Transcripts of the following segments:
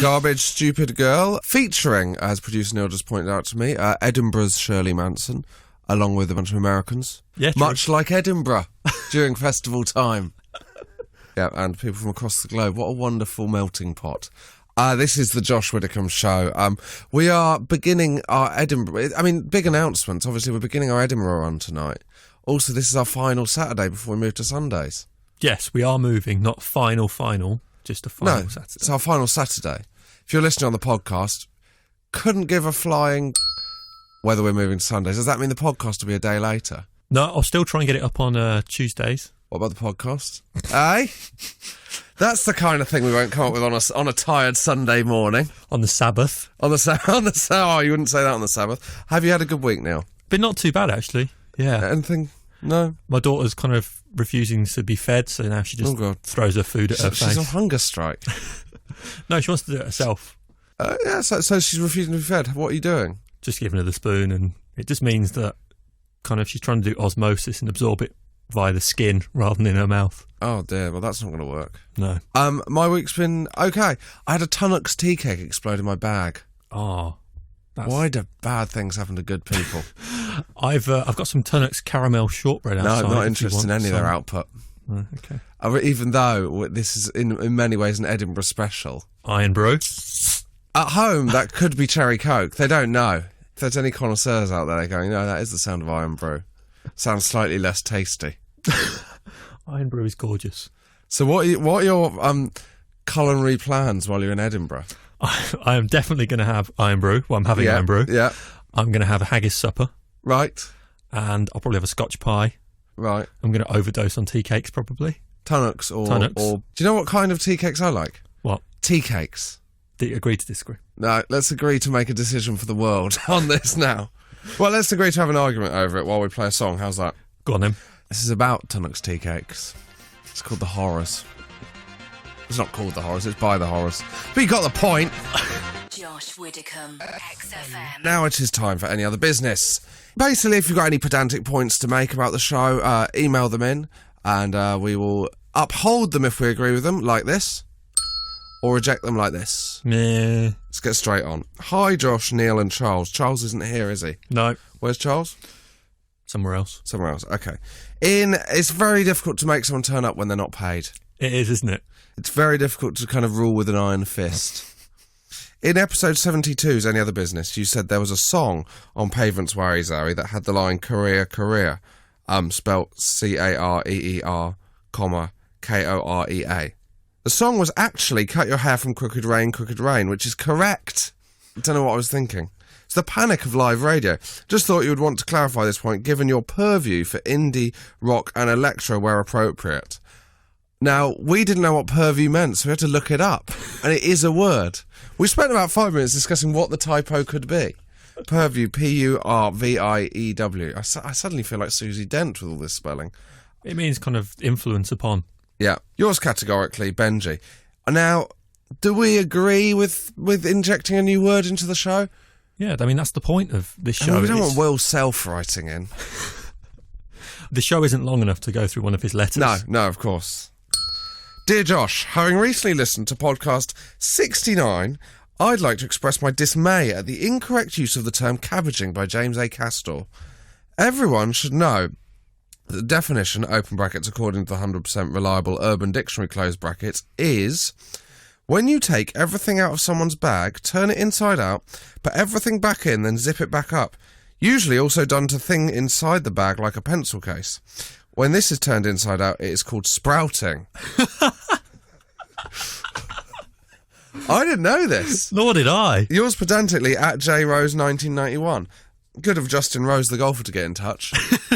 Garbage Stupid Girl, featuring, as producer Neil just pointed out to me, Edinburgh's Shirley Manson, along with a bunch of Americans. Yeah, true. Much like Edinburgh during festival time. Yeah, and people from across the globe. What a wonderful melting pot. This is the Josh Widdicombe Show. We are beginning our Edinburgh... big announcements. Obviously, we're beginning our Edinburgh run tonight. Also, this is our final Saturday before we move to Sundays. Yes, we are moving. Not final, just a final Saturday. It's our final Saturday. If you're listening on the podcast, couldn't give a flying whether we're moving to Sundays. Does that mean the podcast will be a day later? No, I'll still try and get it up on Tuesdays. What about the podcast? Eh? That's the kind of thing we won't come up with on a tired Sunday morning. On the Sabbath. On the Sabbath. Oh, you wouldn't say that on the Sabbath. Have you had a good week, Neil? Been not too bad, actually. Yeah. Anything? No? My daughter's kind of refusing to be fed, so now she just throws her food at her face. She's on hunger strike. No, she wants to do it herself. So she's refusing to be fed. What are you doing? Just giving her the spoon, and it just means that kind of she's trying to do osmosis and absorb it via the skin rather than in her mouth. Oh dear, well that's not going to work. No. My week's been okay. I had a Tunnocks tea cake explode in my bag. Oh. Why do bad things happen to good people? I've got some Tunnocks caramel shortbread outside. No, I'm not interested in any of their output. Okay. Even though this is in many ways an Edinburgh special. Iron brew. At home, that could be cherry coke. They don't know. If there's any connoisseurs out there, they're going, no, that is the sound of iron brew. Sounds slightly less tasty. Iron brew is gorgeous. So what are your culinary plans while you're in Edinburgh? I am definitely going to have iron brew. Well, I'm having iron brew. Yeah. I'm going to have a haggis supper. Right. And I'll probably have a Scotch pie. Right. I'm going to overdose on tea cakes, probably. Tunnocks or... Do you know what kind of tea cakes I like? What? Tea cakes. Agree to disagree. No, let's agree to make a decision for the world on this now. Well, let's agree to have an argument over it while we play a song. How's that? Go on, then. This is about Tunnocks tea cakes. It's called The Horrors. It's not called The Horrors, it's by The Horrors. But you got the point. Josh Widdicombe, XFM. Now it is time for Any Other Business. Basically, if you've got any pedantic points to make about the show, email them in, and we will uphold them if we agree with them, like this, or reject them like this. Meh. Let's get straight on. Hi, Josh, Neil and Charles. Charles isn't here, is he? No. Where's Charles? Somewhere else. Somewhere else, okay. It's very difficult to make someone turn up when they're not paid. It is, isn't it? It's very difficult to kind of rule with an iron fist. In episode 72's Any Other Business, you said there was a song on Pavement's Worry Zowie that had the line Career, Career, spelt C-A-R-E-E-R, K-O-R-E-A. The song was actually Cut Your Hair from Crooked Rain, which is correct. I don't know what I was thinking. It's the panic of live radio. Just thought you would want to clarify this point, given your purview for indie, rock and electro where appropriate. Now, we didn't know what purview meant, so we had to look it up. And it is a word. We spent about 5 minutes discussing what the typo could be. Purview, P-U-R-V-I-E-W. I suddenly feel like Susie Dent with all this spelling. It means kind of influence upon. Yeah. Yours categorically, Benji. Now, do we agree with injecting a new word into the show? Yeah, I mean, that's the point of this show. We don't want Will Self writing in. The show isn't long enough to go through one of his letters. No, of course. Dear Josh, having recently listened to podcast 69, I'd like to express my dismay at the incorrect use of the term cabbaging by James A. Castor. Everyone should know that the definition, open brackets, according to the 100% reliable Urban Dictionary, close brackets, is when you take everything out of someone's bag, turn it inside out, put everything back in, then zip it back up. Usually also done to thing inside the bag like a pencil case. When this is turned inside out, it is called sprouting. I didn't know this. Nor did I. Yours pedantically at JRose1991. Good of Justin Rose, the golfer, to get in touch.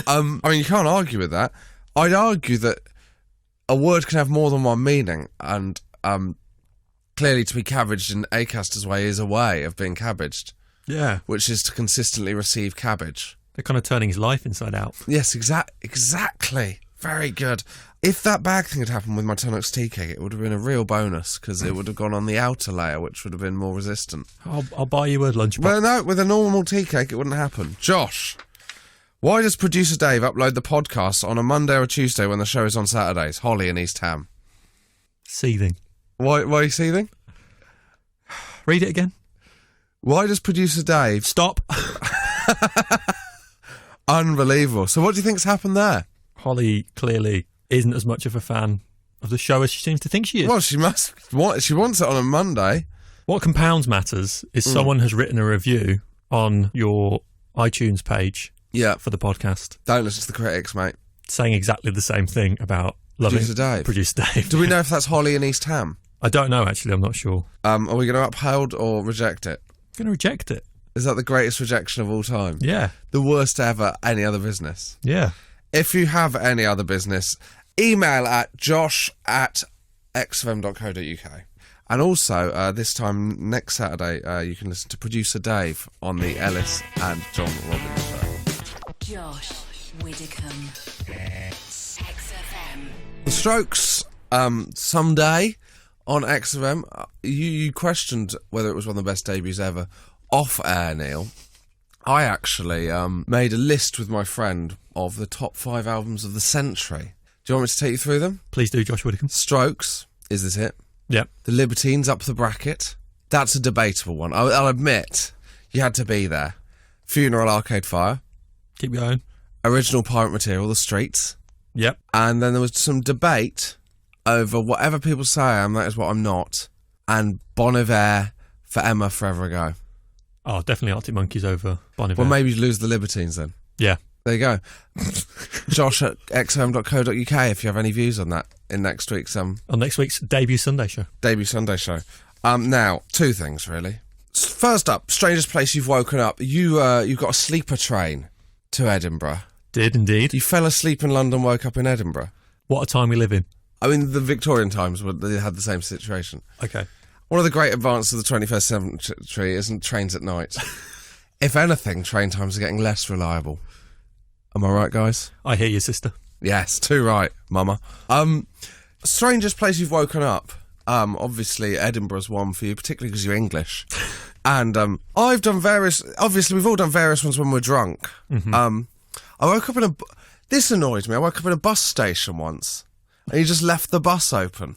I mean, you can't argue with that. I'd argue that a word can have more than one meaning, and clearly to be cabbaged in Acaster's way is a way of being cabbaged. Yeah. Which is to consistently receive cabbage. They're kind of turning his life inside out. Yes, exactly. Very good. If that bag thing had happened with my Tunnocks tea cake, it would have been a real bonus, because it would have gone on the outer layer, which would have been more resistant. I'll buy you a lunchbox. Well, no, with a normal tea cake, it wouldn't happen. Josh, why does producer Dave upload the podcast on a Monday or Tuesday when the show is on Saturdays? Holly in East Ham. Seething. Why are you seething? Read it again. Why does producer Dave... Stop. Unbelievable. So what do you think's happened there? Holly clearly isn't as much of a fan of the show as she seems to think she is. Well, she wants it on a Monday. What compounds matters is someone has written a review on your iTunes page for the podcast. Don't listen to the critics, mate. Saying exactly the same thing about loving Producer Dave. Do we know if that's Holly in East Ham? I don't know, actually. I'm not sure. Are we going to uphold or reject it? I'm going to reject it. Is that the greatest rejection of all time? Yeah. The worst ever, any other business? Yeah. If you have any other business, email at josh@xfm.co.uk. And also, this time next Saturday, you can listen to Producer Dave on the Ellis and John Robbins show. Josh Widdicombe. XFM. The Strokes, someday on XFM. You questioned whether it was one of the best debuts ever off air, Neil. I actually made a list with my friend of the top 5 albums of the century. Do you want me to take you through them? Please do, Josh Widdicombe. Strokes is this it? Yep. The Libertines up the bracket. That's a debatable one. I'll admit, you had to be there. Funeral, Arcade Fire. Keep going. Original Pirate Material, The Streets. Yep. And then there was some debate over whatever people say I am, that is what I'm not. And Bon Iver for Emma Forever Ago. Oh, definitely Arctic Monkeys over Bon Iver. Well, maybe you lose the Libertines then. Yeah. There you go. Josh at xfm.co.uk if you have any views on that in next week's on next week's debut Sunday show. Now, 2 things really. First up, strangest place you've woken up. You got a sleeper train to Edinburgh. Did indeed. You fell asleep in London, woke up in Edinburgh. What a time we live in. I mean, the Victorian times they had the same situation. Okay. One of the great advances of the 21st century isn't trains at night. If anything, train times are getting less reliable. Am I right, guys? I hear you, sister. Yes, too right, mama. Strangest place you've woken up. Obviously, Edinburgh's one for you, particularly because you're English. And I've done various... Obviously, we've all done various ones when we're drunk. Mm-hmm. I woke up in a... This annoyed me. I woke up in a bus station once, and you just left the bus open.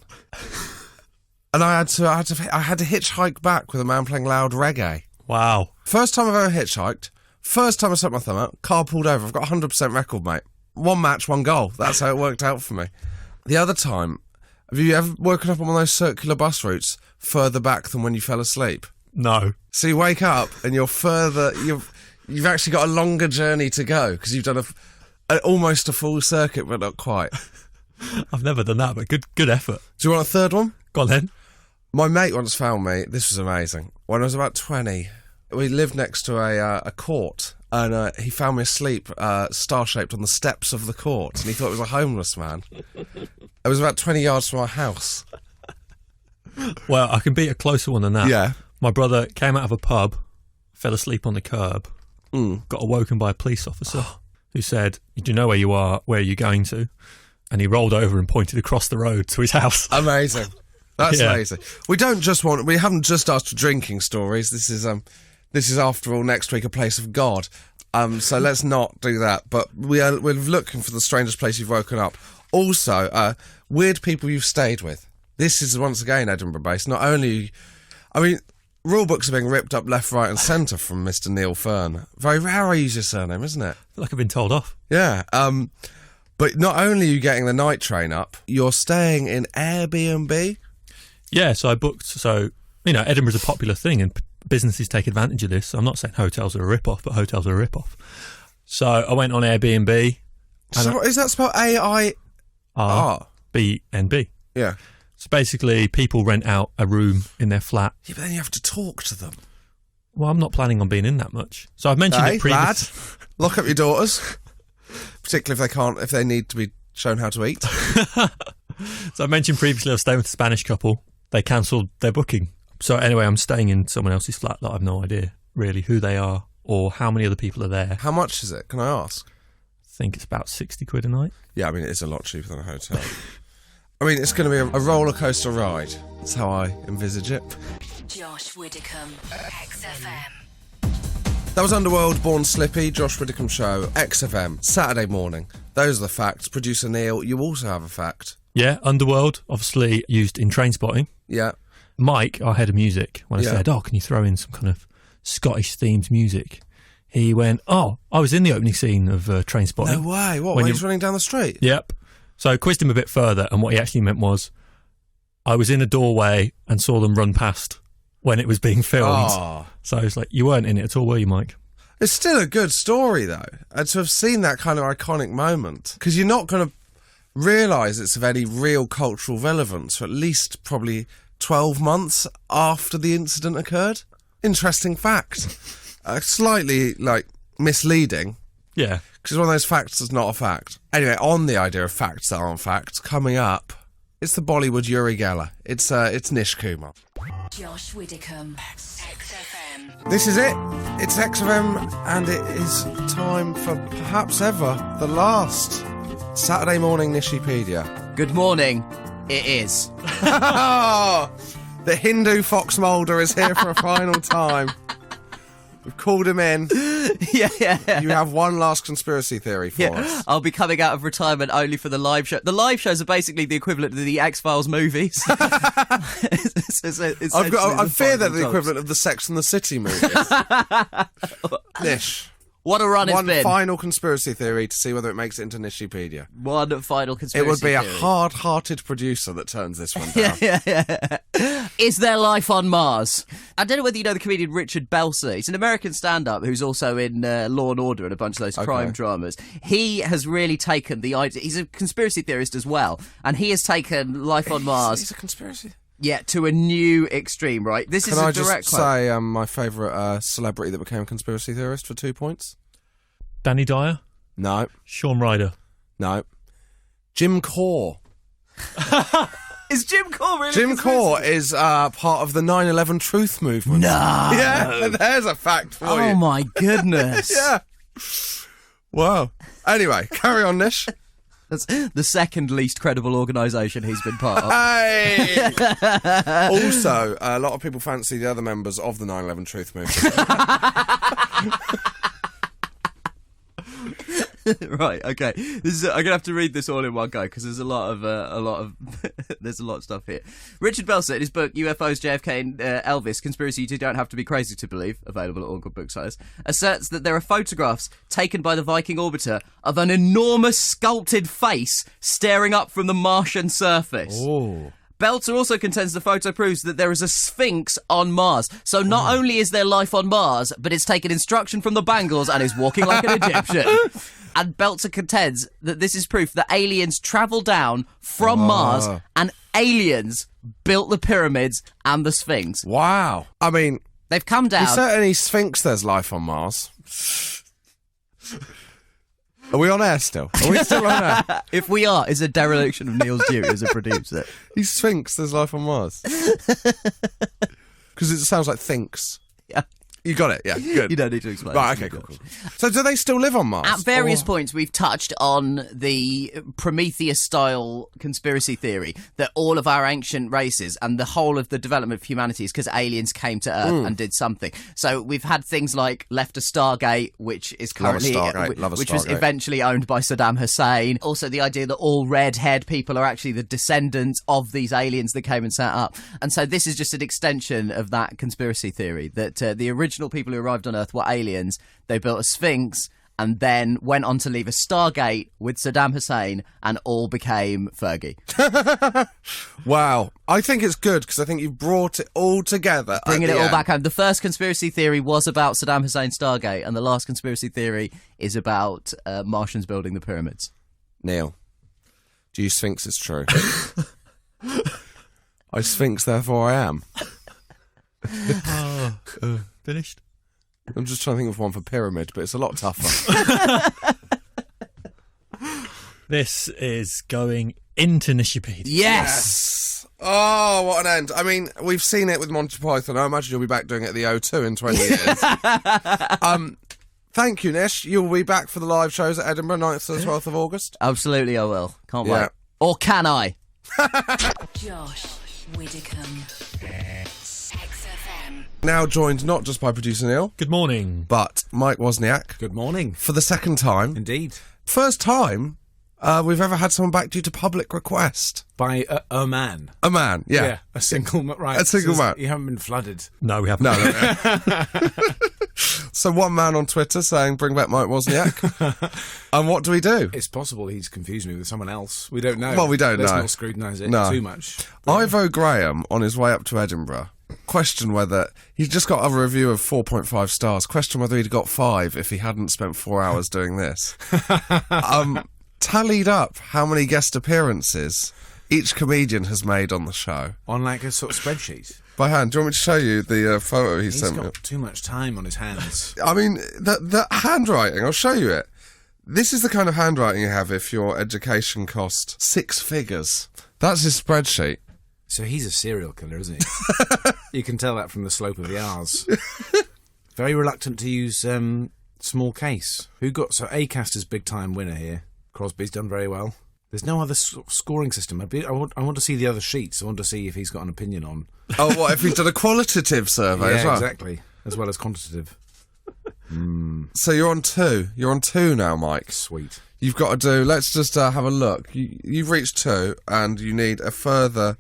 And I had to hitchhike back with a man playing loud reggae. Wow. First time I've ever hitchhiked. First time I set my thumb out, car pulled over. I've got 100% record, mate. 1 match, 1 goal. That's how it worked out for me. The other time, have you ever woken up on one of those circular bus routes further back than when you fell asleep? No. So you wake up and you're further... You've actually got a longer journey to go because you've done almost a full circuit, but not quite. I've never done that, but good effort. Do you want a third one? Go on then. My mate once found me. This was amazing. When I was about 20... We lived next to a court, and he found me asleep, star-shaped on the steps of the court, and he thought it was a homeless man. It was about 20 yards from our house. Well, I can beat a closer one than that. Yeah. My brother came out of a pub, fell asleep on the curb, got awoken by a police officer who said, "Do you know where you are? Where are you going to?" And he rolled over and pointed across the road to his house. Amazing. That's amazing. We haven't just asked for drinking stories. This is, after all, next week a place of God. So let's not do that. But we're looking for the strangest place you've woken up. Also, weird people you've stayed with. This is once again Edinburgh-based. Not only, I mean, rule books are being ripped up left, right, and centre from Mr. Neil Fern. Very rare I use your surname, isn't it? I feel like I've been told off. Yeah. But not only are you getting the night train up, you're staying in Airbnb. Yeah. So I booked. So Edinburgh's a popular thing, and businesses take advantage of this. So I'm not saying hotels are a rip-off, but hotels are a rip-off. So I went on Airbnb. So is that spelled AIRBNB? Yeah. So basically, people rent out a room in their flat. Yeah, but then you have to talk to them. Well, I'm not planning on being in that much. So I've mentioned it previously. Lad, lock up your daughters, particularly if they need to be shown how to eat. So I mentioned previously I was staying with a Spanish couple. They cancelled their booking. So anyway, I'm staying in someone else's flat that I've no idea really who they are or how many other people are there. How much is it? Can I ask? I think it's about 60 quid a night. Yeah, I mean, it is a lot cheaper than a hotel. I mean, it's going to be a roller coaster ride. That's how I envisage it. Josh Widdicombe, XFM. That was Underworld, Born Slippy, Josh Widdicombe Show, XFM, Saturday morning. Those are the facts. Producer Neil, you also have a fact. Yeah, Underworld, obviously used in Trainspotting. Yeah. Mike, our head of music, when I said, can you throw in some kind of Scottish-themed music? He went, I was in the opening scene of Trainspotting. No way. What, when he was running down the street? Yep. So I quizzed him a bit further, and what he actually meant was, I was in a doorway and saw them run past when it was being filmed. Oh. So I was like, you weren't in it at all, were you, Mike? It's still a good story, though, and to have seen that kind of iconic moment, because you're not going to realise it's of any real cultural relevance for at least probably 12 months after the incident occurred. Interesting fact. Slightly, misleading. Yeah. Because one of those facts that's not a fact. Anyway, on the idea of facts that aren't facts, coming up, it's the Bollywood Yuri Geller. It's Nish Kumar. Josh Widdicombe, XFM. This is it. It's XFM, and it is time for perhaps ever the last Saturday morning Nishipedia. Good morning. It is. The Hindu fox moulder is here for a final time. We've called him in. Yeah. You have one last conspiracy theory for us. I'll be coming out of retirement only for the live show. The live shows are basically the equivalent of the X-Files movies. I fear they're the equivalent of the Sex and the City movies. Nish. What a run it's been. One final conspiracy theory to see whether it makes it into Nishipedia. One final conspiracy It would be theory. a hard-hearted producer that turns this one down. Yeah. Is there life on Mars? I don't know whether you know the comedian Richard Belzer. He's an American stand-up who's also in Law and Order and a bunch of those crime dramas. He has really taken the idea... He's a conspiracy theorist as well, and he has taken life on Mars... He's a conspiracy... Yeah, to a new extreme, right? This is a direct quote. Can I just say my favourite celebrity that became a conspiracy theorist for 2 points? Danny Dyer? No. Sean Ryder? No. Jim Core. Is Jim Core really? Jim Core is part of the 9/11 Truth Movement. No. Yeah, there's a fact for you. Oh my goodness. Yeah. Wow. Anyway, carry on, Nish. That's the second least credible organisation he's been part of. Hey! Also, a lot of people fancy the other members of the 9/11 Truth Movement. Right, okay. I'm gonna have to read this all in one go because there's a lot of there's a lot of stuff here. Richard Belzer, in his book UFOs, JFK, and Elvis: Conspiracy You Don't Have to Be Crazy to Believe, available at all good booksellers, asserts that there are photographs taken by the Viking orbiter of an enormous sculpted face staring up from the Martian surface. Oh. Belzer also contends the photo proves that there is a Sphinx on Mars. So not only is there life on Mars, but it's taken instruction from the Bangles and is walking like an Egyptian. And Belzer contends that this is proof that aliens travel down from Mars and aliens built the pyramids and the Sphinx. Wow. I mean... They've come down... Is there any Sphinx there's life on Mars? Are we on air still? Are we still on air? If we are, it's a dereliction of Neil's duty as a producer. He's Sphinx, there's life on Mars. Because it sounds like thinks. Yeah. You got it, yeah, good. You don't need to explain. Right, okay, cool. So do they still live on Mars? At various points, we've touched on the Prometheus-style conspiracy theory that all of our ancient races and the whole of the development of humanity is because aliens came to Earth and did something. So we've had things like left a Stargate, which is currently... which was eventually owned by Saddam Hussein. Also the idea that all red-haired people are actually the descendants of these aliens that came and set up. And so this is just an extension of that conspiracy theory, that the original people who arrived on Earth were aliens. They built a Sphinx and then went on to leave a Stargate with Saddam Hussein and all became Fergie. Wow. I think it's good because I think you've brought it all together. Bringing it all back home. The first conspiracy theory was about Saddam Hussein's Stargate and the last conspiracy theory is about Martians building the pyramids. Neil, do you Sphinx is true? I Sphinx, therefore I am. Finished? I'm just trying to think of one for pyramid, but it's a lot tougher. This is going into Nishipedia. Yes! Oh, what an end. I mean, we've seen it with Monty Python. I imagine you'll be back doing it at the O2 in 20 years. Thank you, Nish. You'll be back for the live shows at Edinburgh, 9th to the 12th of August. Absolutely, I will. Can't wait. Or can I? Josh Widdicombe, XFM. Now joined not just by producer Neil, Good morning. but Mike Wozniak. Good morning. For the second time. Indeed. First time we've ever had someone back due to public request. By a man. A man, yeah. Yeah, a single man. Right. A single man. You haven't been flooded. No, we haven't. No. So one man on Twitter saying, bring back Mike Wozniak. And what do we do? It's possible he's confused me with someone else. We don't know. Well, we don't Let's know. not scrutinise it No. too much. Ivo Graham, on his way up to Edinburgh, questioned whether... He's just got a review of 4.5 stars. Questioned whether he'd got 5 if he hadn't spent 4 hours doing this. Tallied up how many guest appearances each comedian has made on the show. On like a sort of spreadsheet. By hand. Do you want me to show you the photo he He's sent me? got too much time on his hands. I mean, the handwriting, I'll show you it. This is the kind of handwriting you have if your education cost 6 figures. That's his spreadsheet. So he's a serial killer, isn't he? You can tell that from the slope of the R's. Very reluctant to use small case. So Acaster's big time winner here. Crosby's done very well. There's no other scoring system. I want to see the other sheets. I want to see if he's got an opinion on. Oh, what, if he's done a qualitative survey as well? Exactly. As well as quantitative. So you're on 2. You're on 2 now, Mike. Sweet. You've got to do... Let's just have a look. You've reached 2, and you need a further...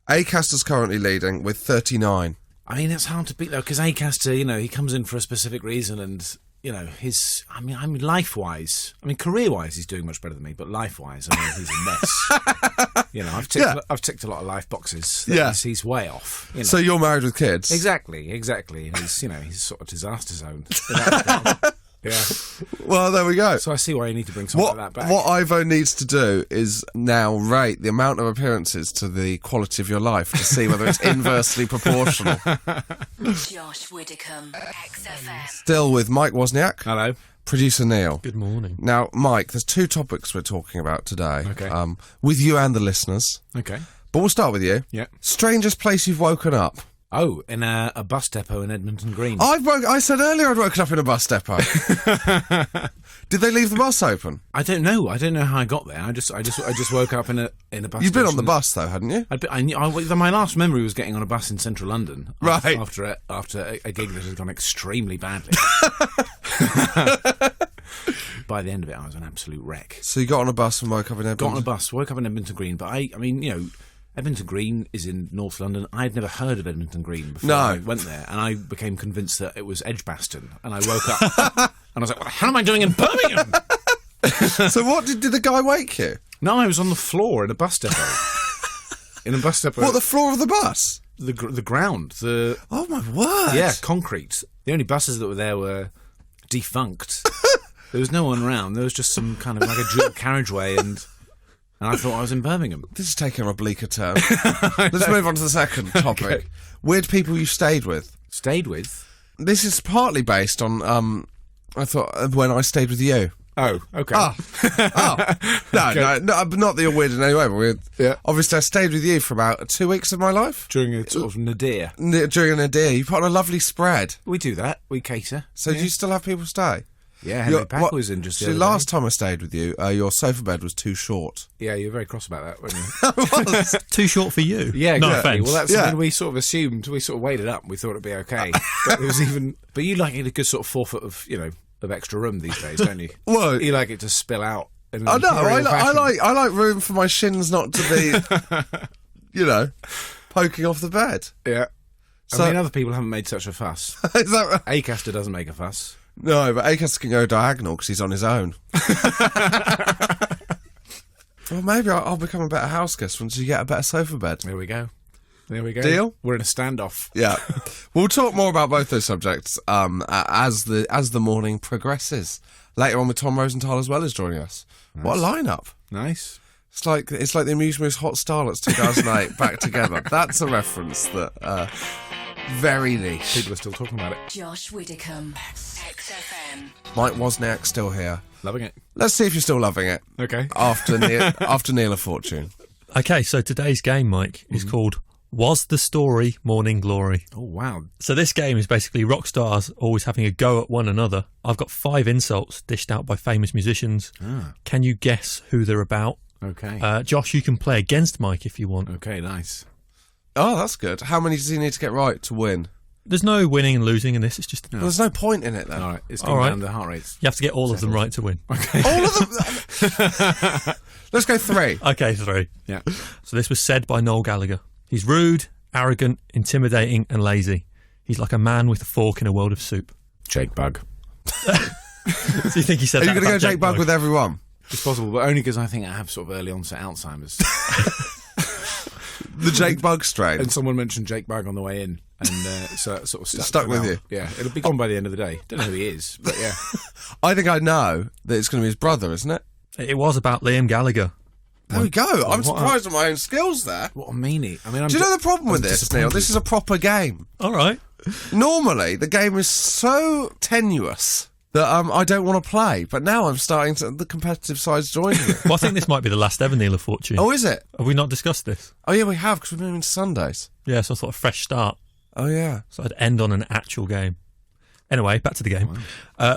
Acaster's currently leading with 39. I mean, it's hard to beat, though, because Acaster, he comes in for a specific reason, and... life-wise, career-wise, he's doing much better than me, but life-wise, he's a mess. I've ticked a lot of life boxes. Yeah. He's way off. So you're married with kids? Exactly. And he's sort of disaster zone. Yeah. Well, there we go. So I see why you need to bring something like that back. What Ivo needs to do is now rate the amount of appearances to the quality of your life to see whether it's inversely proportional. Josh Widdicombe, XFM. Still with Mike Wozniak. Hello. Producer Neil. Good morning. Now, Mike, there's 2 topics we're talking about today. Okay. With you and the listeners. Okay. But we'll start with you. Yeah. Strangest place you've woken up. Oh, in a bus depot in Edmonton Green. I said earlier I'd woken up in a bus depot. Did they leave the bus open? I don't know. I don't know how I got there. I just woke up in a bus. You've been on station. the bus though, hadn't you? My last memory was getting on a bus in central London. Right. After a gig that had gone extremely badly. By the end of it, I was an absolute wreck. So you got on a bus and woke up in Edmonton? Got on a bus, woke up in Edmonton Green, but Edmonton Green is in North London. I'd never heard of Edmonton Green before I went there, and I became convinced that it was Edgbaston, and I woke up and I was like, what the hell am I doing in Birmingham? So what, did the guy wake you? No, I was on the floor in a bus depot. What, the floor of the bus? The ground. Oh my word. Yeah, concrete. The only buses that were there were defunct. There was no one around. There was just some kind of like a dual carriageway, and I thought I was in Birmingham. This is taking a bleaker turn. Let's move on to the second topic. Okay. Weird people you stayed with. Stayed with? This is partly based on, I thought, when I stayed with you. Oh, okay. No, not that you're weird in any way, but weird. Yeah. Obviously, I stayed with you for about 2 weeks of my life. During a sort of nadir. During a nadir. You put on a lovely spread. We do that. We cater. So do you still have people stay? Yeah, Henry Pack was in just the other last day. time I stayed with you, your sofa bed was too short. Yeah, you were very cross about that, weren't you? Too short for you. Yeah, No exactly. offence. Well, that's something we sort of assumed. We sort of weighed it up and we thought it'd be okay. But it was even. But you like it a good sort of 4 foot of extra room these days, don't you? Well, you like it to spill out. I know. I like room for my shins not to be, poking off the bed. Yeah. So, other people haven't made such a fuss. Is that right? Acaster doesn't make a fuss. No, but Acaster can go diagonal because he's on his own. Well, maybe I'll become a better house guest once you get a better sofa bed. There we go. Deal? We're in a standoff. Yeah. We'll talk more about both those subjects as the morning progresses. Later on with Tom Rosenthal as well as joining us. Nice. What a lineup. Nice. It's like the Amuse Moose Hot Starlets 2008 back together. That's a reference that very niche. People are still talking about it. Josh Widdicombe, XFM. Mike Wozniak still here. Loving it. Let's see if you're still loving it. Okay. After Neil of Fortune. Okay, so today's game, Mike, is called Was the Story Morning Glory? Oh, wow. So this game is basically rock stars always having a go at one another. I've got 5 insults dished out by famous musicians. Can you guess who they're about? Okay. Josh, you can play against Mike if you want. Okay, nice. Oh, that's good. How many does he need to get right to win? There's no winning and losing in this. It's just Well, there's no point in it then. All right, it's All going right. down the heart rates. you have to get all of them right to win. All of them. Let's go 3. Okay, 3. Yeah. So this was said by Noel Gallagher. He's rude, arrogant, intimidating, and lazy. He's like a man with a fork in a world of soup. Jake Bugg. So you think he said Are that you going to about go Jake Bugg with everyone? It's possible, but only because I think I have sort of early onset Alzheimer's. The Jake Bugg strain. And someone mentioned Jake Bugg on the way in, and so it sort of Stuck for with now. you? Yeah, it'll be gone by the end of the day. Don't know who he is, but yeah. I think I know that it's going to be his brother, isn't it? It was about Liam Gallagher. There we go. I'm surprised at my own skills there. What a meanie. I mean, Do you know the problem with this, Neil? This is a proper game. All right. Normally, the game is so tenuous that I don't want to play, but now I'm starting to... The competitive side's joining it. Well, I think this might be the last ever Neil of Fortune. Oh, is it? Have we not discussed this? Oh, yeah, we have, because we're moving to Sundays. Yeah, so I thought a fresh start. Oh, yeah. So I'd end on an actual game. Anyway, back to the game.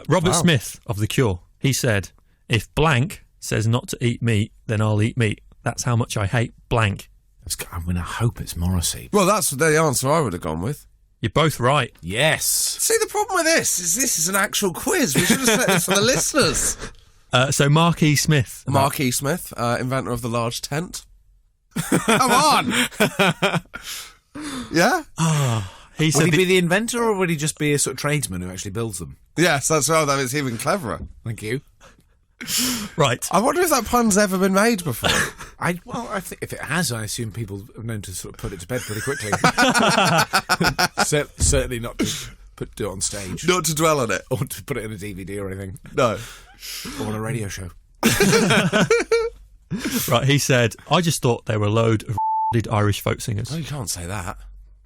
Robert Smith of The Cure. He said, if blank says not to eat meat, then I'll eat meat. That's how much I hate blank. I'm going to hope it's Morrissey. Well, that's the answer I would have gone with. You're both right. Yes. See, the problem with this is an actual quiz. We should have set this for the listeners. So Mark E. Smith. Mark E. Smith, inventor of the large tent. Come on! Yeah? He said Would he be the inventor, or would he just be a sort of tradesman who actually builds them? Yes, that's right. That is even cleverer. Thank you. right. I wonder if that pun's ever been made before. I think if it has, I assume people have known to sort of put it to bed pretty quickly. Certainly not to do it on stage. Not to dwell on it. Or to put it in a DVD or anything. No. Or on a radio show. Right, he said, I just thought they were a load of Irish folk singers. Oh, you can't say that.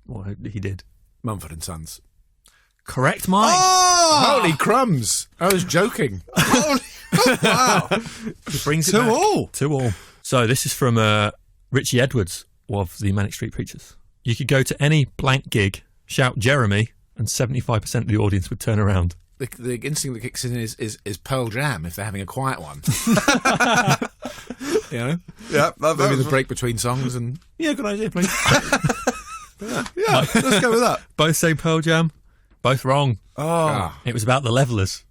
Well, he did. Mumford and Sons. Correct, Mike. Oh! Holy crumbs! I was joking. Wow. He brings it 2-2. back. 2-2. So this is from Richie Edwards of the Manic Street Preachers. You could go to any blank gig, shout Jeremy, and 75% of the audience would turn around. The instinct that kicks in is Pearl Jam if they're having a quiet one. You know? Yeah, Maybe the break between songs and... Yeah, good idea, please. Yeah, let's go with that. Both say Pearl Jam, both wrong. Oh. It was about the Levellers.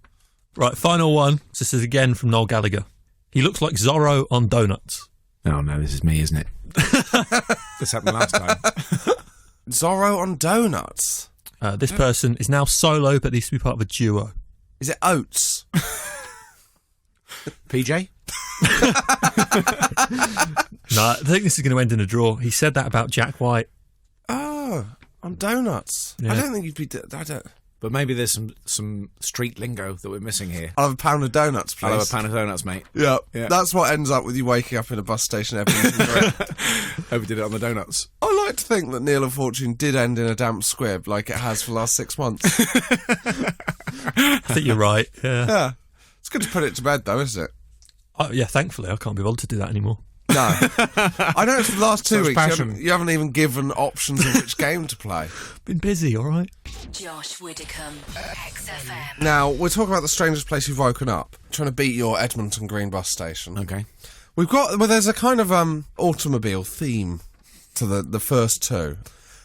Right, final one. So this is again from Noel Gallagher. He looks like Zorro on donuts. Oh, no, this is me, isn't it? This happened last time. Zorro on donuts. This person is now solo, but used to be part of a duo. Is it Oats? PJ? No, I think this is going to end in a draw. He said that about Jack White. Oh, on donuts. Yeah. I don't think you'd be... I don't... But maybe there's some street lingo that we're missing here. I'll have a pound of donuts, please. I'll have a pound of donuts, mate. Yeah. Yeah. That's what ends up with you waking up in a bus station every evening. Hope we did it on the donuts. I like to think that Neil of Fortune did end in a damp squib like it has for the last 6 months. I think you're right. Yeah. Yeah. It's good to put it to bed, though, isn't it? Oh, yeah, thankfully, I can't be bothered to do that anymore. No. I know for the last 2 Such weeks passion. you haven't even given options of which game to play. Been busy, all right? Josh Widdicombe, XFM. Now, we're talking about the strangest place you've woken up. Trying to beat your Edmonton Green bus station. Okay. We've got... Well, there's a kind of automobile theme to the first two.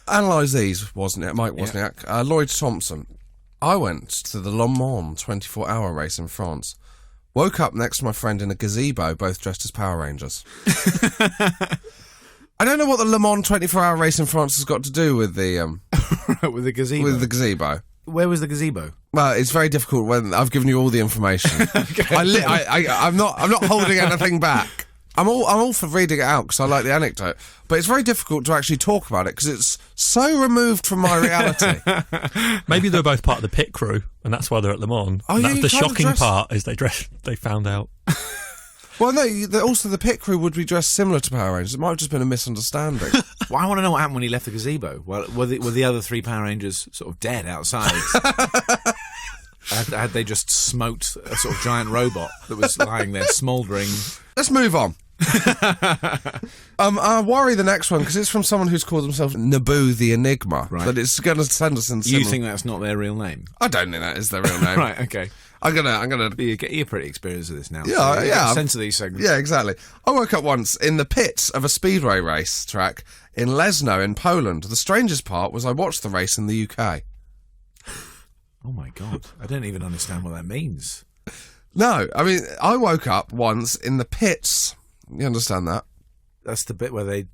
Analyse these, Wozniak, Mike Wozniak. Lloyd Thompson. I went to the Le Mans 24-hour race in France. Woke up next to my friend in a gazebo, both dressed as Power Rangers. I don't know what the Le Mans 24-hour race in France has got to do with the With the gazebo. with the gazebo. Where was the gazebo? Well, it's very difficult when I've given you all the information. I'm not holding anything back. I'm all for reading it out because I like the anecdote, but it's very difficult to actually talk about it because it's so removed from my reality. Maybe they're both part of the pit crew, and that's why they're at Le Mans. Oh, And yeah, that's you the kind of shocking dress- part is they found out. Well, no, also the pit crew would be dressed similar to Power Rangers. It might have just been a misunderstanding. Well, I want to know what happened when he left the gazebo. Well, were the other three Power Rangers sort of dead outside? Had they just smoked a sort of giant robot that was lying there smouldering? Let's move on. I worry the next one because it's from someone who's called himself Naboo the Enigma. Right. That it's going to send us in. You think that's not their real name? I don't think that is their real name. Right. Okay. I'm gonna. You're pretty experienced with this now. Yeah, so you yeah. get a sense of these things. Yeah, exactly. I woke up once in the pits of a speedway race track in Lesno in Poland. The strangest part was I watched the race in the UK. Oh my God. I don't even understand what that means. No, I mean, I woke up once in the pits. You understand that? That's the bit where they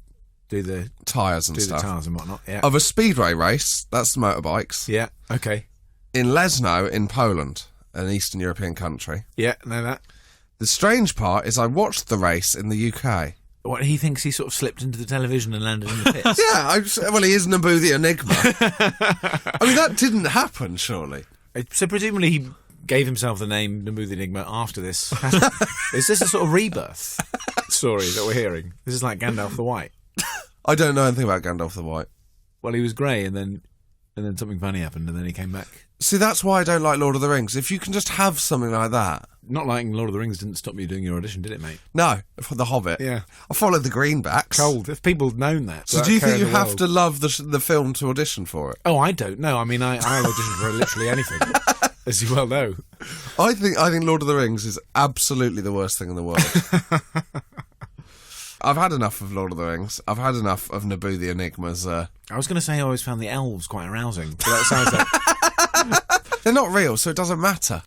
do the Tyres and do stuff. the tires and whatnot. Yeah. Of a speedway race, that's motorbikes, Yeah. Okay. in Lesno in Poland, an Eastern European country. Yeah. Know that. The strange part is I watched the race in the UK. What, he thinks he sort of slipped into the television and landed in the pits? Yeah, well, he is Naboo the Enigma. I mean, that didn't happen, surely. So presumably he gave himself the name Naboo the Enigma after this. Is this a sort of rebirth story that we're hearing? This is like Gandalf the White. I don't know anything about Gandalf the White. Well, he was grey and then something funny happened and then he came back. See, that's why I don't like Lord of the Rings. If you can just have something like that. Not liking Lord of the Rings didn't stop you doing your audition, did it, mate? No, for The Hobbit. Yeah. I followed the Greenbacks. Cold. If people had known that. So do you think you have to love the film to audition for it? Oh, I don't know. I mean, I audition for literally anything, as you well know. I think Lord of the Rings is absolutely the worst thing in the world. I've had enough of Lord of the Rings. I've had enough of Naboo the Enigma's. I was going to say I always found the elves quite arousing. But that sounds like... They're not real, so it doesn't matter.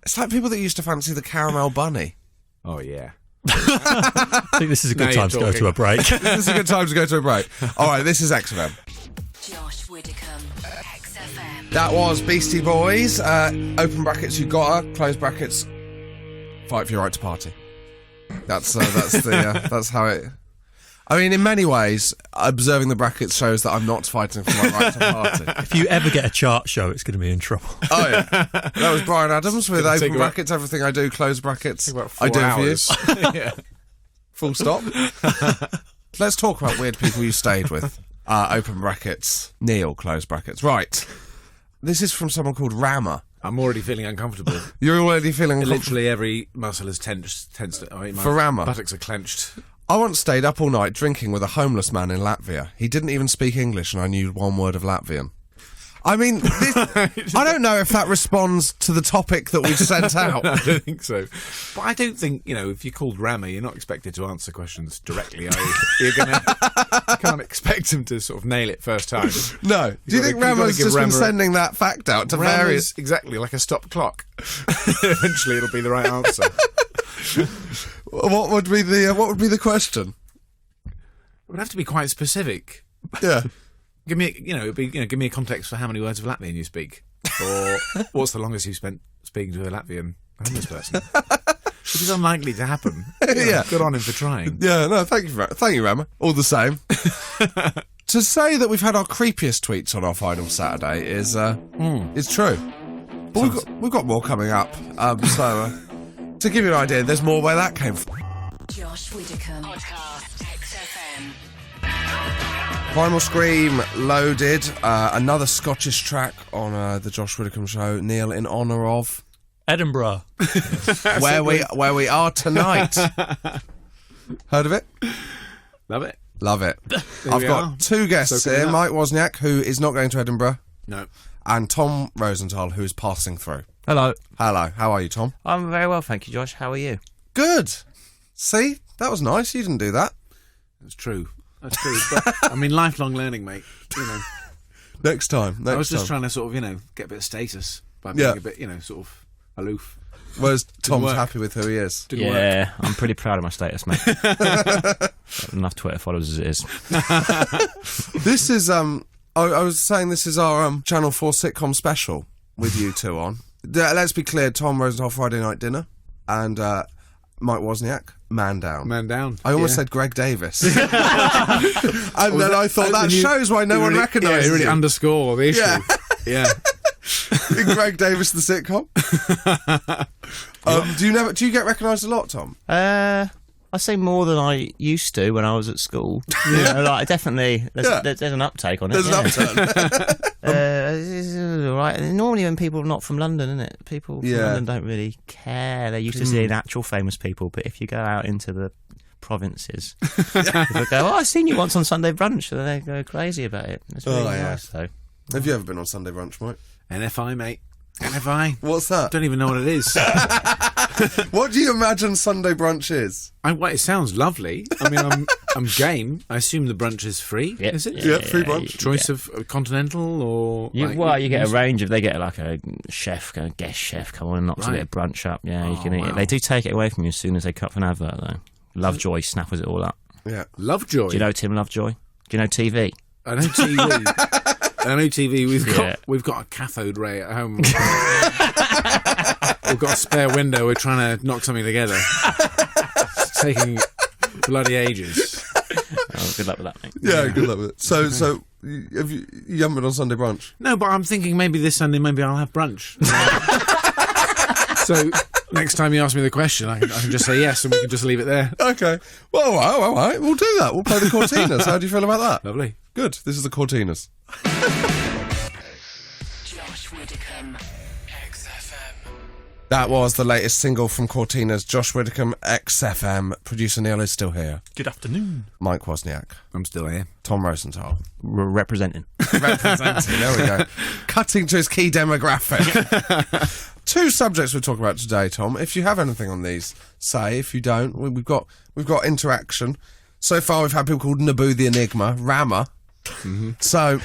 It's like people that used to fancy the caramel bunny. Oh, yeah. I think this is a good time to go to a break. This is a good time to go to a break. All right, this is XFM. Josh Widdicombe, XFM. That was Beastie Boys. Open brackets, you got her. Close brackets, fight for your right to party. That's how it. I mean, in many ways, observing the brackets shows that I'm not fighting for my right to party. If you ever get a chart show, it's going to be in trouble. Oh yeah, that was Brian Adams with Gonna open take brackets. Everything I do, close brackets. About I 4 do hours. for you. Yeah. Full stop. Let's talk about weird people you stayed with. Open brackets, Neil, close brackets. Right. This is from someone called Rammer. I'm already feeling uncomfortable. You're already feeling uncomfortable. Literally every muscle is tensed. I mean, my For Rammer. buttocks are clenched. I once stayed up all night drinking with a homeless man in Latvia. He didn't even speak English and I knew one word of Latvian. I mean, I don't know if that responds to the topic that we've sent out. I don't think so. But I don't think, if you're called Rammer, you're not expected to answer questions directly, are you? You can't expect him to sort of nail it first time. No. Do you think Rammer's just been sending that fact out to various... Exactly, like a stopped clock. Eventually it'll be the right answer. What would be the question? It would have to be quite specific. Yeah. Give me, give me a context for how many words of Latvian you speak, or what's the longest you've spent speaking to a Latvian homeless person, which is unlikely to happen. Yeah. Good on him for trying. Yeah, no, thank you, Rammer. All the same. To say that we've had our creepiest tweets on our final Saturday is true. But we've got more coming up. To give you an idea, there's more where that came from. Josh Widdicombe, podcast, XFM. Primal Scream loaded. Another Scottish track on the Josh Widdicombe show. Neil, in honour of Edinburgh, where we are tonight. Heard of it? Love it. Love it. I've got two guests here: Mike Wozniak, who is not going to Edinburgh, No. and Tom Rosenthal, who is passing through. hello. Hello. How are you, Tom? I'm very well, thank you, Josh. How are you? Good. See, that was nice. You didn't do that. It's true. That's true. But, I mean, lifelong learning, mate. Next time. I was just trying to sort of, get a bit of status by being a bit, sort of aloof. Whereas Tom's work. happy with who he is. Didn't work. I'm pretty proud of my status, mate. Got enough Twitter followers as it is. This is I was saying this is our Channel 4 sitcom special with you two on. Let's be clear: Tom Rosenthal, Friday Night Dinner, and Mike Wozniak, Man Down. Man down. I almost said Greg Davis. And then I thought that shows why no one really, recognises you really you. underscore the issue. Yeah. Yeah. Greg Davis, the sitcom. Do you get recognised a lot, Tom? I say more than I used to when I was at school. Definitely, there's an uptake on it. There's an upturn. It's all right. Normally, when people are not from London, isn't it? People from London don't really care. They're used to seeing actual famous people. But if you go out into the provinces, people go, "Oh, I've seen you once on Sunday brunch," and they go crazy about it. It's really nice, though. Have you ever been on Sunday brunch, Mike? NFI, mate. NFI. What's that? Don't even know what it is. What do you imagine Sunday brunch is? It sounds lovely. I mean, I'm game. I assume the brunch is free, Yeah. is it? Yeah, free brunch. Choice of continental or... You get a range of. They get like a chef, a guest chef, come on and knocks a bit of brunch up. Yeah, you can eat it. They do take it away from you as soon as they cut for an advert, though. Lovejoy snappers it all up. Yeah. Lovejoy. Do you know Tim Lovejoy? Do you know TV? I know TV. I know TV. We've got a cathode ray at home. We've got a spare window. We're trying to knock something together. It's taking bloody ages. Oh, good luck with that, mate. Yeah, good luck with it. So you haven't been on Sunday brunch? No, but I'm thinking maybe this Sunday, maybe I'll have brunch. So next time you ask me the question, I can just say yes, and we can just leave it there. Okay. Well, all right. We'll do that. We'll play the Cortinas. How do you feel about that? Lovely. Good. This is the Cortinas. Josh Widdicombe. XFM. That was the latest single from Cortinas, Josh Widdicombe, XFM. Producer Neil is still here. Good afternoon. Mike Wozniak. I'm still here. Tom Rosenthal. Representing. Representing. There we go. Cutting to his key demographic. 2 subjects we'll talk about today, Tom. If you have anything on these, say. If you don't, we've got interaction. So far, we've had people called Naboo the Enigma, Rama. Mm-hmm. So,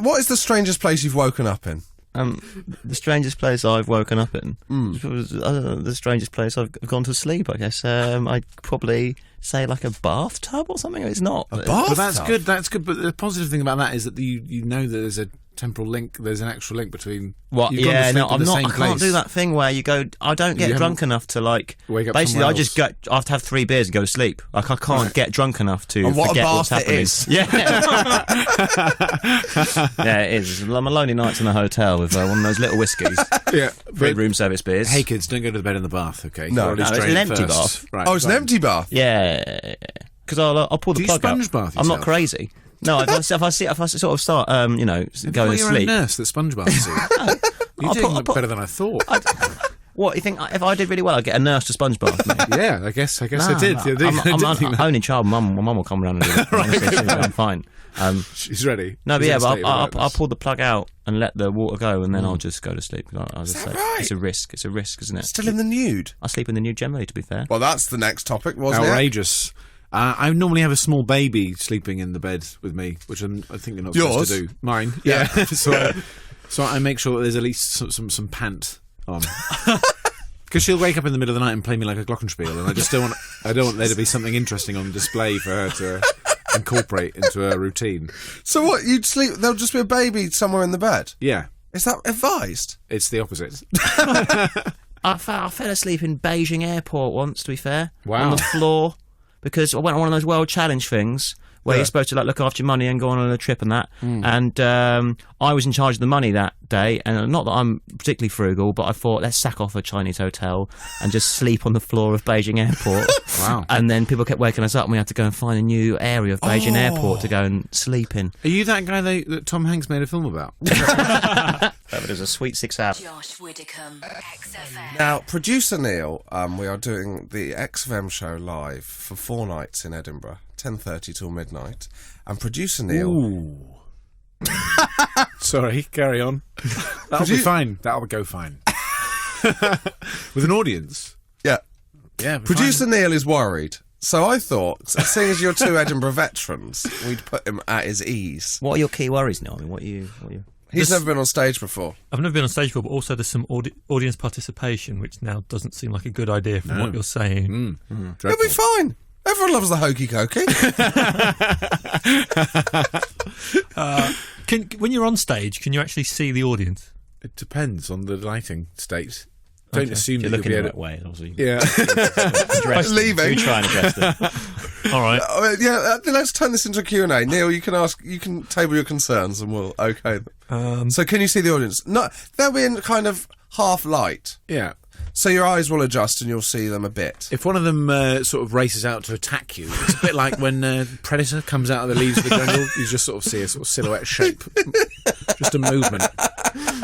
what is the strangest place you've woken up in? The strangest place I've woken up in was the strangest place I've gone to sleep, I guess. I'd probably say like a bathtub or something. It's not. A bathtub? Well, that's good. That's good. But the positive thing about that is that you know that there's a temporal link. There's an actual link between. What? You've gone to Yeah, sleep no, at I'm the not. same I can't place. do that thing where you go. I don't get drunk enough to like. Wake up basically, somewhere I just else. go. I have to have 3 beers and go to sleep. Like I can't get drunk enough to And what a forget what's bath it happening. is. Yeah. Yeah, it is. Like my lonely nights in a hotel with one of those little whiskies. Yeah. Free room service beers. Hey kids, don't go to the bed in the bath. Okay. No. Already No, it's straight an empty first. bath. Right. Oh, it's an fine. empty bath. Yeah. Because I'll pull the Do you plug out. sponge bath I'm not yourself? crazy. No, if I sort of start, going to You're a sleep. nurse that sponge baths you. You're doing better than I thought. What you think? If I did really well, I'd get a nurse to sponge bath me. Yeah, I guess I did. No, I did think I'm that. only child. My mum will come around and do it. Honestly, I'm fine. She's ready. No, but She's yeah, in a but state of I'll alertness. pull the plug out and let the water go, and then I'll just go to sleep. I'll just say right? it's a risk. It's a risk, isn't it? Still in the nude. I sleep in the nude generally, to be fair. Well, that's the next topic, wasn't it? Outrageous. I normally have a small baby sleeping in the bed with me, which I think you're not supposed to do. Mine, yeah. so I make sure that there's at least some pant on, because she'll wake up in the middle of the night and play me like a glockenspiel, and I just don't want there to be something interesting on display for her to incorporate into her routine. So what? You'd sleep? There'll just be a baby somewhere in the bed. Yeah, Is that advised? it's the opposite. I fell asleep in Beijing airport once, to be fair. Wow. On the floor. Because I went on one of those World Challenge things where you're supposed to like look after your money and go on a trip and that. And I was in charge of the money that day, and not that I'm particularly frugal, but I thought, let's sack off a Chinese hotel and just sleep on the floor of Beijing airport. Wow. And then people kept waking us up and we had to go and find a new area of Beijing airport to go and sleep in. Are you that guy that Tom Hanks made a film about? It was a sweet 6 hours. Josh Widdicombe. XFM. Now, producer Neil, we are doing the XFM show live for 4 nights in Edinburgh, 10:30 till midnight. And producer Neil, Ooh. Sorry, carry on. That'll be fine. That'll go fine. With an audience. yeah, Yeah. producer Neil is worried. So I thought, seeing as you're 2 Edinburgh veterans, we'd put him at his ease. What are your key worries, Neil? I mean, what are you... He's never been on stage before. I've never been on stage before, but also there's some audience participation, which now doesn't seem like a good idea from what you're saying. He'll be fine. Everyone loves the hokey cokey. When you're on stage, can you actually see the audience? It depends on the lighting state. Don't assume You're that looking you'll the be right way, obviously. Yeah. Leaving. You try and address them. All right. Let's turn this into a Q&A. Neil, you can table your concerns and we'll okay them. So can you see the audience? No, they'll be in kind of half light. Yeah. So your eyes will adjust and you'll see them a bit. If one of them sort of races out to attack you, it's a bit like when Predator comes out of the leaves of the jungle. You just sort of see a sort of silhouette shape, just a movement.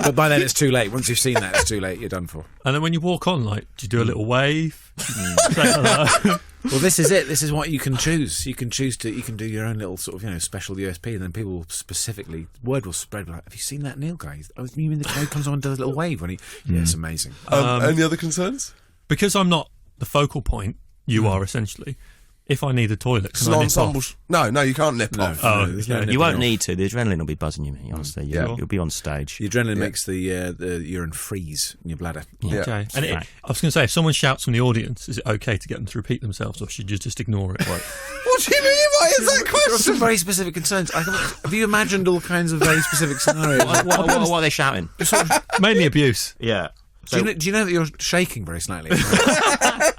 But by then it's too late. Once you've seen that, it's too late. You're done for. And then when you walk on, like, do you do a little wave? Say hello? Well, this is it. This is what you can choose. You can choose to. You can do your own little sort of special USP, and then people will specifically word will spread. Like, have you seen that Neil guy? You mean the guy who comes on and does a little wave when he? Yeah, it's amazing. Any other concerns? Because I'm not the focal point, you are essentially. if I need a toilet, It's can an I nip ensemble. off? No, you can't nip off. Oh, there's no okay. nipping You won't off. need to. The adrenaline will be buzzing you, mate. Honestly, you'll be on stage. The adrenaline makes the urine freeze in your bladder. Yeah. Okay. And Right. I was going to say, if someone shouts from the audience, is it okay to get them to repeat themselves, or should you just ignore it? What do you mean? What is that There are question? some very specific concerns. Have you imagined all kinds of very specific scenarios? What are they shouting? Mainly abuse. Yeah. Do you know that you're shaking very slightly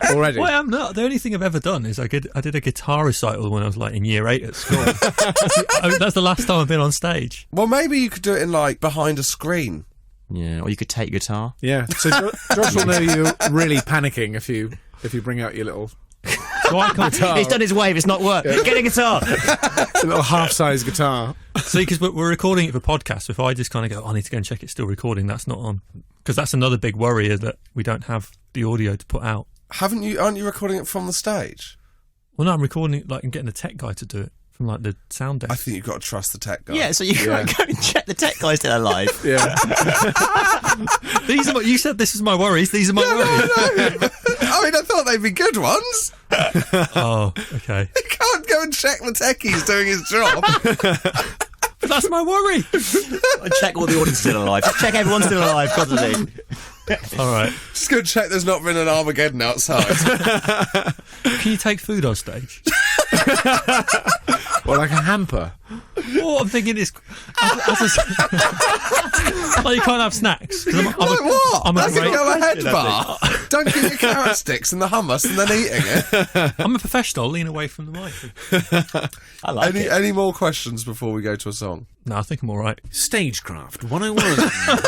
already? Well, I'm not. The only thing I've ever done is I did a guitar recital when I was like in year 8 at school. That's the last time I've been on stage. Well, maybe you could do it in like behind a screen. Yeah, or you could take guitar. Yeah. So Josh will know you're really panicking if you bring out your little So I can't. He's done his wave. It's not work. Get a guitar. half-size guitar. See, because we're recording it for podcast. So if I just kind of go, I need to go and check it's still recording, that's not on. Because that's another big worry, is that we don't have the audio to put out. Aren't you recording it from the stage? Well, no, I'm recording it, like, and getting the tech guy to do it from, like, the sound desk. I think you've got to trust the tech guy. Yeah, so you can go and check the tech guys still alive. Yeah. You said this is my worries. These are my worries. No. I mean, I thought they'd be good ones. Oh, okay. You can't go and check the techie's doing his job. But that's my worry. Check all the audience still alive. Just check everyone's still alive, constantly. All right. Just go check there's not been an Armageddon outside. Can you take food on stage? Well, like a hamper. What I'm thinking is, like, you can't have snacks. 'Cause Like what? I'm a That's a great- go-ahead bar. Don't give your carrot sticks and the hummus and then eating it. I'm a professional. Lean away from the mic. I like it. Any more questions before we go to a song? No, I think I'm all right. Stagecraft 101.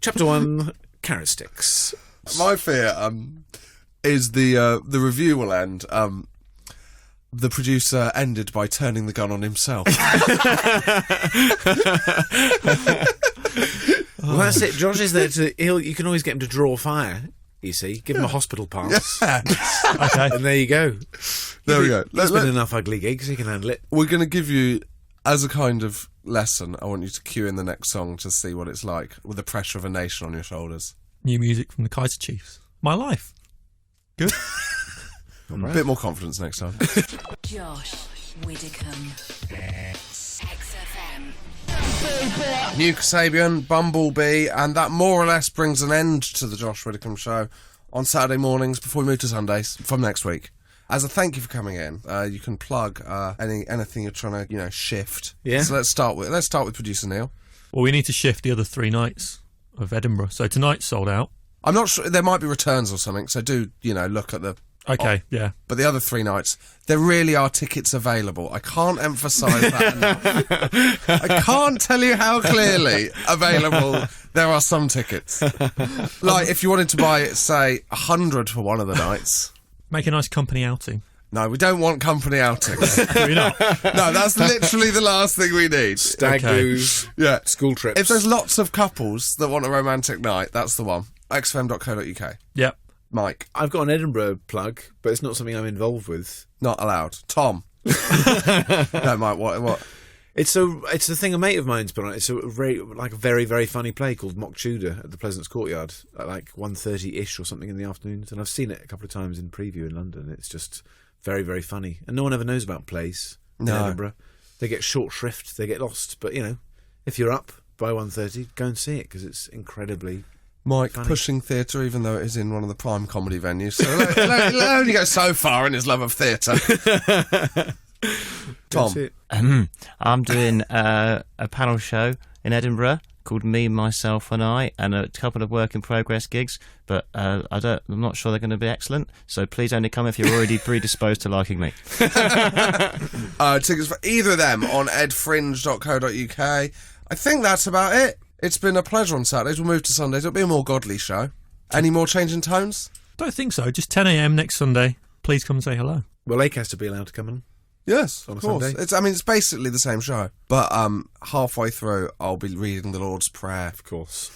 Chapter 1, carrot sticks. My fear is the review will end. The producer ended by turning the gun on himself. Well, that's it. Josh is there you can always get him to draw fire, you see. Give him a hospital pass. Okay. And there you go. There we go. There's been enough ugly gigs, he can handle it. We're going to give you, as a kind of lesson, I want you to cue in the next song to see what it's like with the pressure of a nation on your shoulders. New music from the Kaiser Chiefs. My life. Good. A bit more confidence next time. Josh Widdicombe. XFM. New Kasabian, Bumblebee, and that more or less brings an end to the Josh Widdicombe Show on Saturday mornings before we move to Sundays from next week. As a thank you for coming in, you can plug anything you're trying to shift. Yeah. So let's start with producer Neil. Well, we need to shift the other 3 nights of Edinburgh. So tonight's sold out. I'm not sure, there might be returns or something, so do look at the. Okay, yeah. But the other 3 nights, there really are tickets available. I can't emphasise that enough. I can't tell you how clearly available there are some tickets. Like, if you wanted to buy, say, 100 for one of the nights. Make a nice company outing. No, we don't want company outings. Do we not? No, that's literally the last thing we need. Stag Okay. do's, Yeah. school trips. If there's lots of couples that want a romantic night, that's the one. xfm.co.uk. Yep. Mike, I've got an Edinburgh plug, but it's not something I'm involved with. not allowed. Tom. No, Mike, what? It's a thing a mate of mine's put on. It's a very, very, very funny play called Mock Tudor at the Pleasance Courtyard at like 1:30ish or something in the afternoons. And I've seen it a couple of times in preview in London. It's just very, very funny. And no one ever knows about plays in No. Edinburgh. They get short shrift, they get lost. But, if you're up by 1:30, go and see it because it's incredibly... Mike Funny. pushing theatre, even though it is in one of the prime comedy venues. So he'll only go so far in his love of theatre. Go Tom. see it. I'm doing a panel show in Edinburgh called Me, Myself and I, and a couple of work in progress gigs, but I'm not sure they're going to be excellent, so please only come if you're already predisposed to liking me. Tickets for either of them on edfringe.co.uk. I think that's about it. It's been a pleasure on Saturdays. We'll move to Sundays. It'll be a more godly show. Any more change in tones? Don't think so. Just 10 a.m. next Sunday. Please come and say hello. Will Acaster be allowed to come in? Yes, On a of course. Sunday? It's basically the same show. But halfway through, I'll be reading the Lord's Prayer. Of course.